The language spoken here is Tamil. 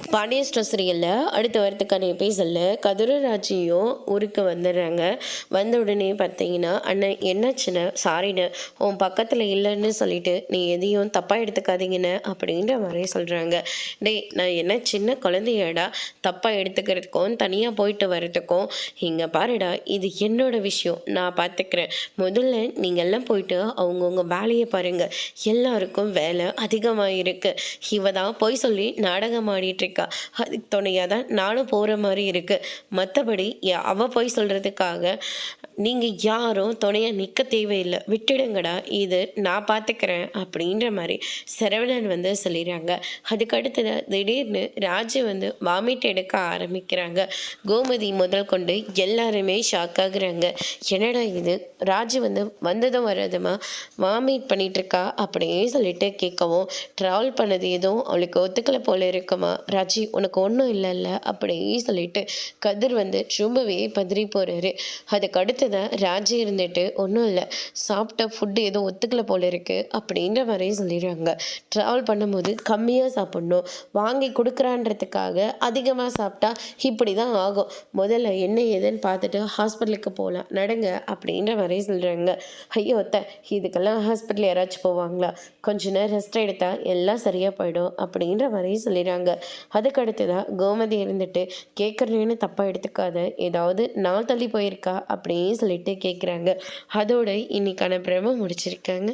பாண்டிய ஸ்டோர் சீரியலில் அடுத்த வாரத்துக்கான எபிசோடில் கதிரும் ராஜியும் ஊருக்கு வந்துடுறாங்க. வந்த உடனே பார்த்தீங்கன்னா, அண்ணன் என்னாச்சுன்னு சாரின்னு உன் பக்கத்தில் இல்லைன்னு சொல்லிட்டு நீ எதையும் தப்பாக எடுத்துக்காதீங்கன்னு அப்படின்ற மாதிரி சொல்கிறாங்க. டேய், நான் என்ன சின்ன குழந்தையாடா தப்பாக எடுத்துக்கிறதுக்கும் தனியாக போயிட்டு வர்றதுக்கும்? இங்கே பாருடா, இது என்னோட விஷயம், நான் பார்த்துக்கிறேன். முதல்ல நீங்கள் எல்லாம் போயிட்டு அவங்கவுங்க வேலையை பாருங்கள். எல்லாருக்கும் வேலை அதிகமாக இருக்குது. இவ தான் போய் சொல்லி நாடகம் ஆடிட்டு இருக்கா. அதுக்கு துணையாக தான் நானும் போகிற மாதிரி இருக்குது. மற்றபடி அவள் போய் சொல்கிறதுக்காக நீங்கள் யாரும் துணையாக நிற்க தேவையில்லை, விட்டுடுங்கடா, இது நான் பார்த்துக்கிறேன் அப்படின்ற மாதிரி சரவணன் வந்து சொல்லிடுறாங்க. அதுக்கு அடுத்தது திடீர்னு ராஜு வந்து வாமிட் எடுக்க ஆரம்பிக்கிறாங்க. கோமதி முதல் கொண்டு எல்லாருமே ஷாக் ஆகுறாங்க. என்னடா இது, ராஜு வந்து வந்ததும் வராதுமா வாமிட் பண்ணிகிட்ருக்கா அப்படியே சொல்லிட்டு கேட்கவும், ட்ராவல் பண்ணது எதுவும் அவளுக்கு ஒத்துக்கலை போல இருக்குமா, ராஜி உனக்கு ஒன்றும் இல்லைல்ல அப்படியே சொல்லிட்டு கதிர் வந்து ரொம்பவே பதறி போகிறாரு. அதுக்கு அடுத்ததான் ராஜி இருந்துட்டு ஒன்றும் இல்லை, சாப்பிட்ட ஃபுட்டு எதுவும் ஒத்துக்கலை போல இருக்குது அப்படின்ற மாதிரியே சொல்லிடுறாங்க. ட்ராவல் பண்ணும்போது கம்மியாக சாப்பிட்ணும், வாங்கி கொடுக்குறான்றதுக்காக அதிகமாக சாப்பிட்டா இப்படி தான் ஆகும். முதல்ல என்ன ஏதுன்னு பார்த்துட்டு ஹாஸ்பிட்டலுக்கு போகலாம், நடங்க அப்படின்ற மாதிரியே சொல்கிறாங்க. ஐயோ அத்தை, இதுக்கெல்லாம் ஹாஸ்பிட்டல் யாராச்சும் போவாங்களா? கொஞ்ச நேரம் ரெஸ்ட் எடுத்தால் எல்லாம் சரியாக போயிடும் அப்படின்ற மாதிரியே சொல்லிடுறாங்க. அதுக்கு அடுத்ததாக கோமதி இருந்துட்டு, கேட்குறேன்னு தப்பாக எடுத்துக்காத, ஏதாவது நாள் தள்ளி போயிருக்கா அப்படின்னு சொல்லிட்டு கேட்குறாங்க. அதோட இன்னைக்கான பிரம முடிச்சிருக்காங்க.